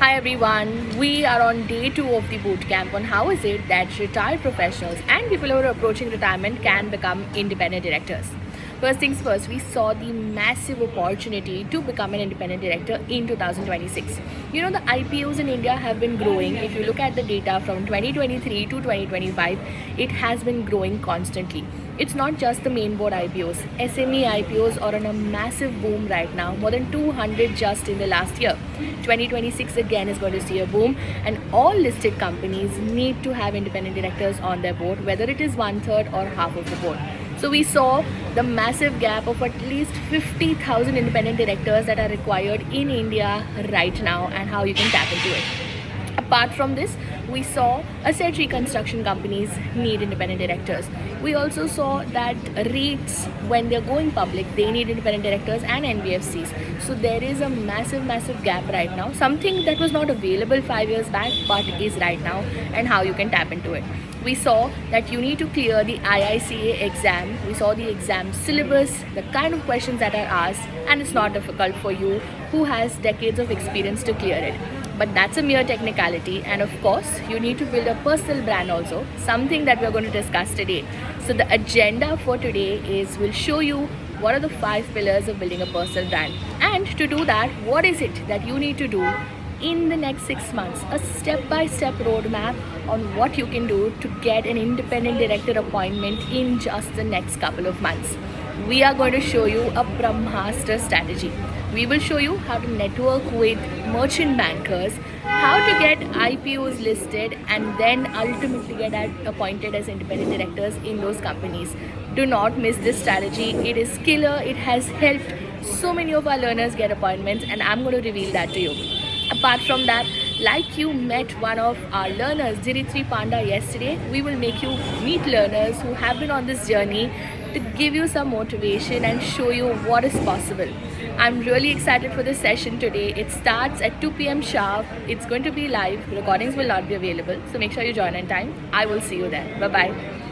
Hi everyone, we are on day 2 of the boot camp on how is it that retired professionals and people who are approaching retirement can become independent directors. First things first, we saw the massive opportunity to become an independent director in 2026. You know, the IPOs in India have been growing. If you look at the data from 2023 to 2025, it has been growing constantly. It's not just the main board IPOs. SME IPOs are on a massive boom right now, more than 200 just in the last year. 2026 again is going to see a boom, and all listed companies need to have independent directors on their board, whether it is one third or half of the board. So we saw the massive gap of at least 50,000 independent directors that are required in India right now and how you can tap into it. Apart from this, we saw asset reconstruction companies need independent directors. We also saw that REITs, when they're going public, they need independent directors and NBFCs. So there is a massive gap right now. Something that was not available 5 years back but is right now, and how you can tap into it. We saw that you need to clear the IICA exam. We saw the exam syllabus, the kind of questions that are asked, and it's not difficult for you who has decades of experience to clear it. But that's a mere technicality, and of course you need to build a personal brand also, something that we're going to discuss today. So the agenda for today is we'll show you what are the 5 pillars of building a personal brand, and to do that, what is it that you need to do in the next 6 months, a step-by-step roadmap on what you can do to get an independent director appointment in just the next couple of months. We are going to show you a Brahmastra strategy. We will show you how to network with merchant bankers, how to get IPOs listed, and then ultimately get appointed as independent directors in those companies. Do not miss this strategy. It is killer. It has helped so many of our learners get appointments, and I'm going to reveal that to you. Apart from that, like you met one of our learners, Diritri Panda, yesterday, we will make you meet learners who have been on this journey to give you some motivation and show you what is possible. I'm really excited for this session today. It starts at 2 p.m. sharp. It's going to be live. Recordings will not be available. So make sure you join on time. I will see you there. Bye-bye.